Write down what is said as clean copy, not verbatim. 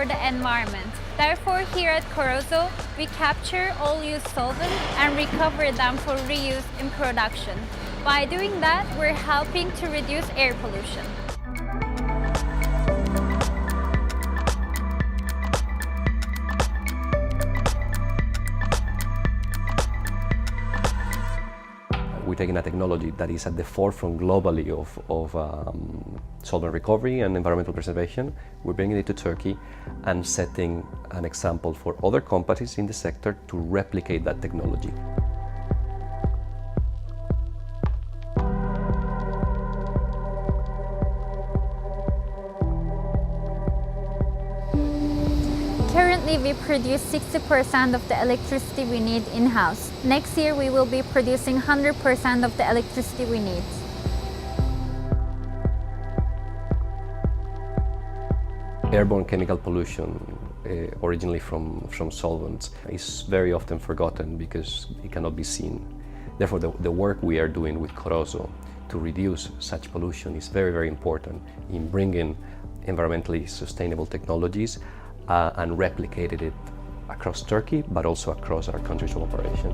for the environment. Therefore, here at Korozo, we capture all used solvents and recover them for reuse in production. By doing that, we're helping to reduce air pollution. We're taking a technology that is at the forefront globally of solvent recovery and environmental preservation. We're bringing it to Turkey and setting an example for other companies in the sector to replicate that technology. Currently, we produce 60% of the electricity we need in-house. Next year, we will be producing 100% of the electricity we need. Airborne chemical pollution, originally from solvents, is very often forgotten because it cannot be seen. Therefore, the work we are doing with Korozo to reduce such pollution is very, very important in bringing environmentally sustainable technologies and replicated it across Turkey, but also across our countries of operation.